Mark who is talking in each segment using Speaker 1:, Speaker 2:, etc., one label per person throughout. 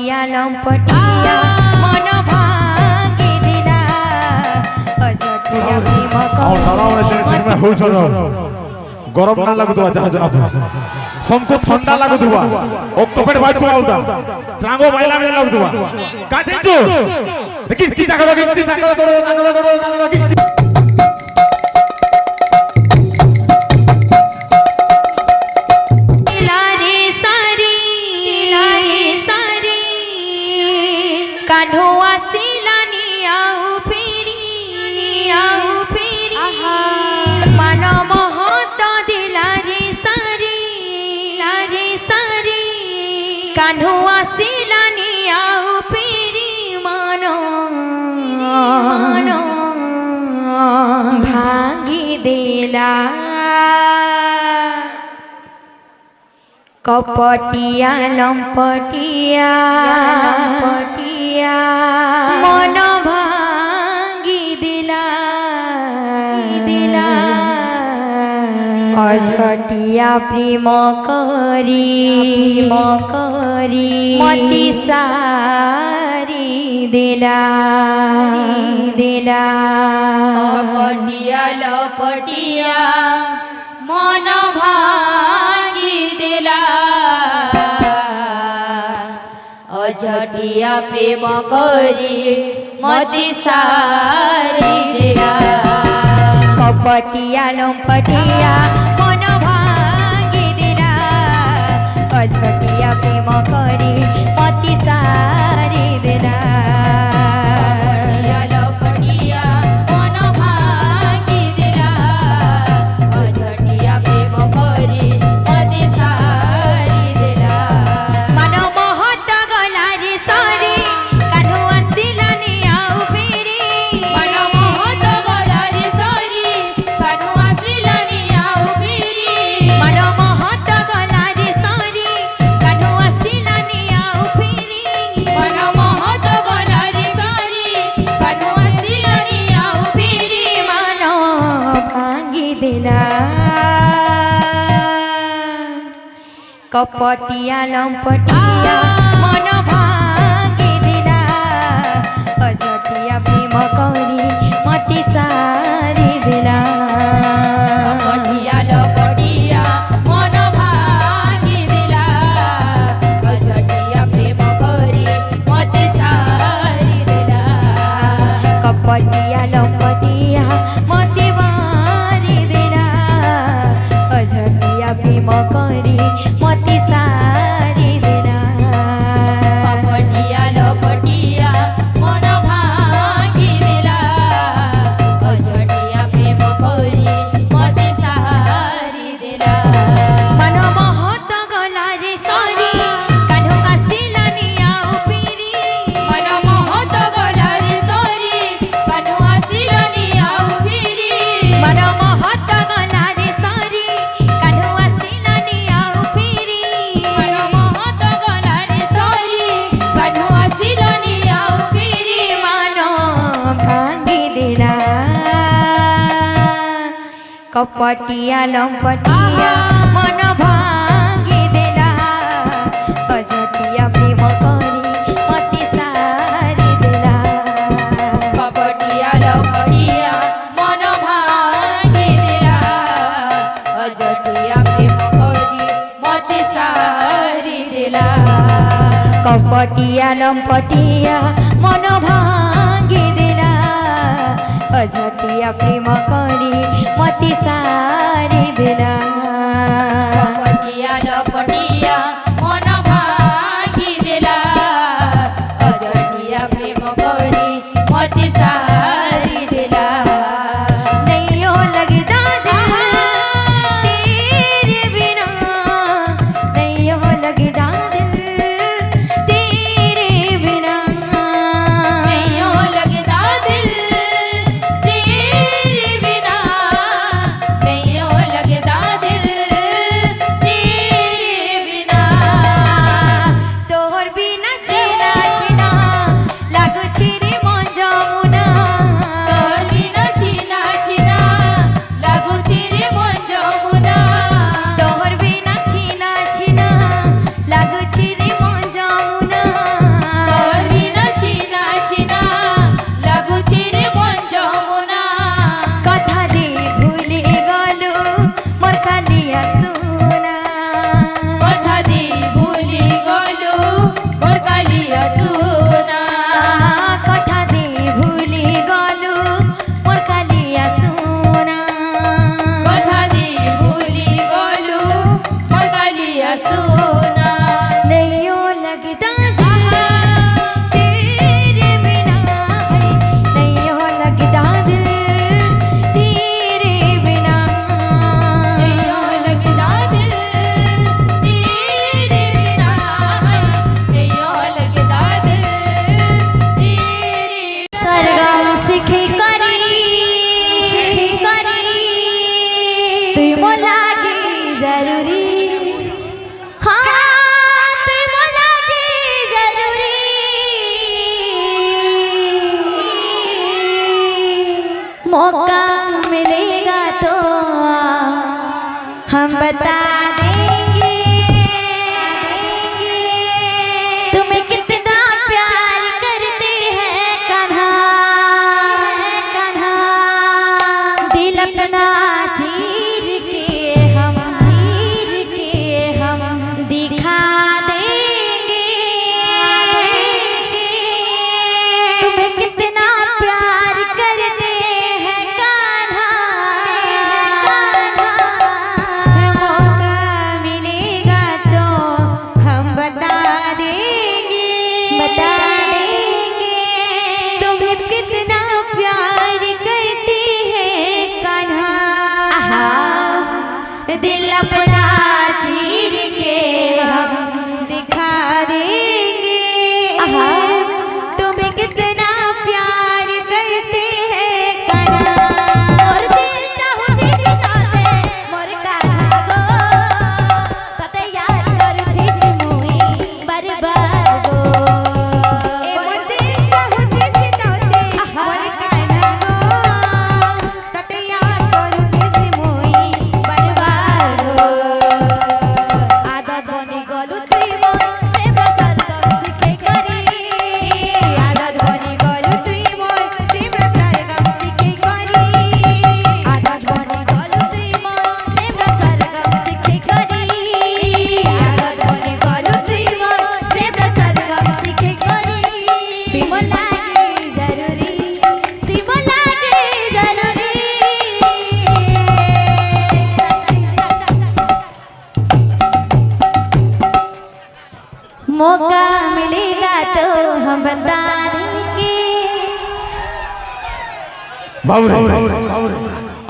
Speaker 1: कपटिया लंपटिया मन भांगी दिला अजटिया प्रेम
Speaker 2: गरम ना लगुवा जहाज सबको ठंडा लगुवा पेट भाई तुआउदा टांगो माइला में लगुवा काथे जो देखि की जागा लगी जागा दौड़
Speaker 1: कान्हुआ सिलानी आउ फेरी मन महत दिला रे सारी कान्हुआ सिलानी आउ फेरी मन भांगी देला कपटिया लंपटिया मन भांगी दिला अझटिया प्रेम करी मति सारी दिला कपटिया लंपटिया मन भांगी दिला अझटिया प्रेम करी मति सारी दिला कपटिया लंपटिया मन भांगी दिला अझटिया प्रेम करी मति सारी दिला कपटिया लंपटिया मन भांगी दिला अझटिया प्रेम करी मति सारी दिला कपटिया लंपटिया मन भांगी दिला अझटिया प्रेम करी मति सारी दिला कपटिया लंपटिया मति मारी दिला अझटिया प्रेम करी मति सारी दिला कपटिया लंपटिया मन भांगी दिला अझटिया प्रेम करी मति सारी दिला मन महत गला रे सारी कान्हु आसिलानी आउ फेरी मन महत गला रे सारी कान्हु आसिलानी आउ फेरी मन महत गला रे सारी कान्हु आसिलानी आउ फेरी मन महत गला रे सारी कान्हु आसिलानी आउ फेरी मन भांगी दिला कपटिया लंपटिया मन भांगी दिला अझटिया प्रेम करी मति सारी दिला कपटिया लंपटिया मन भांगी दिला अझटिया प्रेम करी मति सारी दिला कपटिया लंपटिया मन भांगी दिला अझटिया प्रेम करी मति सारी दिला कपटिया लंपटिया मन भांगी दिला अझटिया प्रेम करी मति सारी दिला नैयो लगदा दिल तेरे बिना नैयो लगदा दिल तेरे बिना नैयो लगदा दिल तेरे बिना नैयो लगदा दिल तेरे बिना तोहर बिना छीना छीना लागुछि रे मन जमुना हम बता देंगे तुम्हें कितना प्यार करते हैं कान्हा कान्हा। दिल अपना चीर के हम दिखा देंगे तुम्हें कितना प्यार करते हैं कान्हा कान्हा। मौका मिलेगा तो हम बता देंगे तुम्हें कितना प्यार करते हैं कान्हा। दिल अपना चीर के हम दिखा देंगे तुम्हें कितना प्यार करते हैं कान्हा। और दिल चाहते सिताते मोर कान्हा गो तते याद करती सिमुई बरबाद गो। मोर दिल चाहते सिताते मोर कान्हा गो तते याद करती सिमुई बरबाद गो। आदत बनी गलु तुई मोर प्रेम सरगम शिखे करी आदत बनी गलु तुई मोर प्रेम सरगम शिखे करी आदत बनी गलु तुई मोर प्रेम सरगम शिखे करी आदत बनी गलु तुई मोर प्रेम सरगम शिखे करी। तुम लागे जरूरी मौका मिलेगा तो हम बता देंगे।
Speaker 2: বাবুরে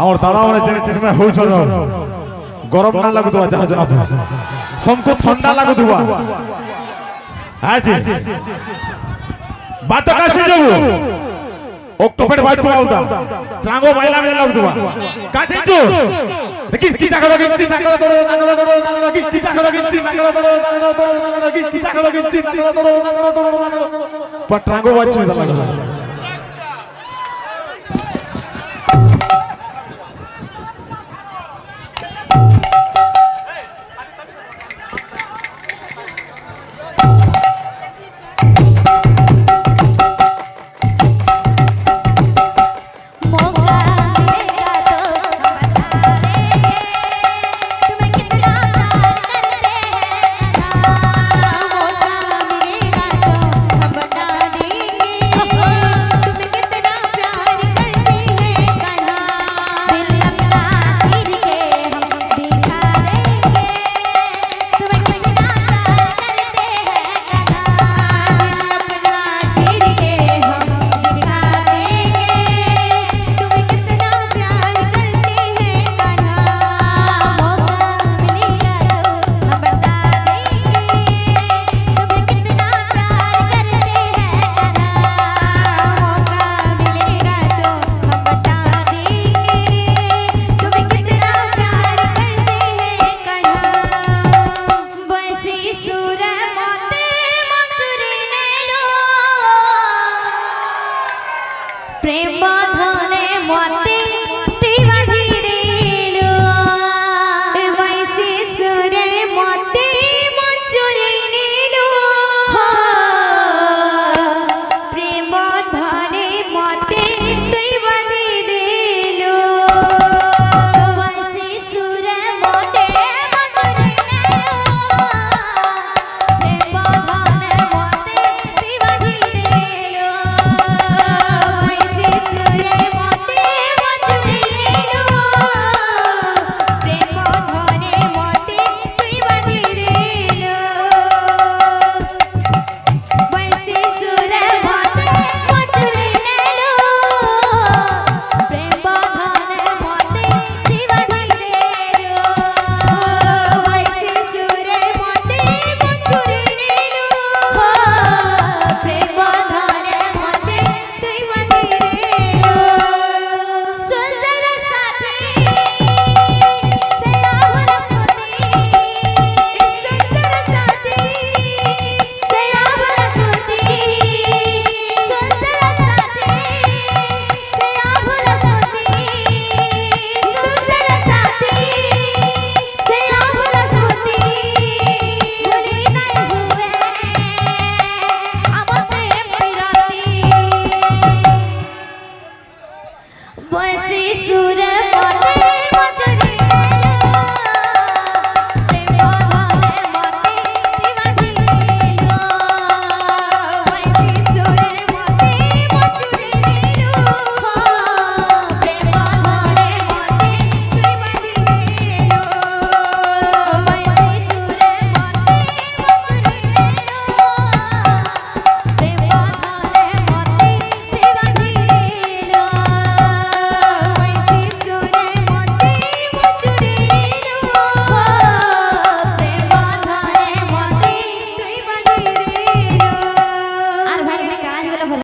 Speaker 2: আমার দাদা মানে জেনে তুমি হইছ না গরম না লাগুতবা যাহা জনা সমকো ঠান্ডা লাগুতবা আছে বাত কাছে যাব অক্টোবর বাইট আউদা ট্রাঙ্গো বাইলা মে লাগুতবা কাছে তো দেখি কি জায়গা লাগি কি জায়গা তোর কি জায়গা লাগি কি জায়গা তোর কি জায়গা লাগি পর ট্রাঙ্গো বাচ্চা লাগা
Speaker 1: मौका मिलेगा तो हम बता देंगे तुम्हें कितना प्यार करते हैं कान्हा। मौका मिलेगा तो हम बता देंगे तुम्हें कितना प्यार करते हैं कान्हा। दिल अपना चीर के हम दिखा देंगे तुम्हें कितना प्यार करते हैं कान्हा। मौका मिलेगा तो हम बता देंगे तुम्हें कितना प्यार करते हैं कान्हा। बसी सुर मोते मंजूरी ने लो प्रेम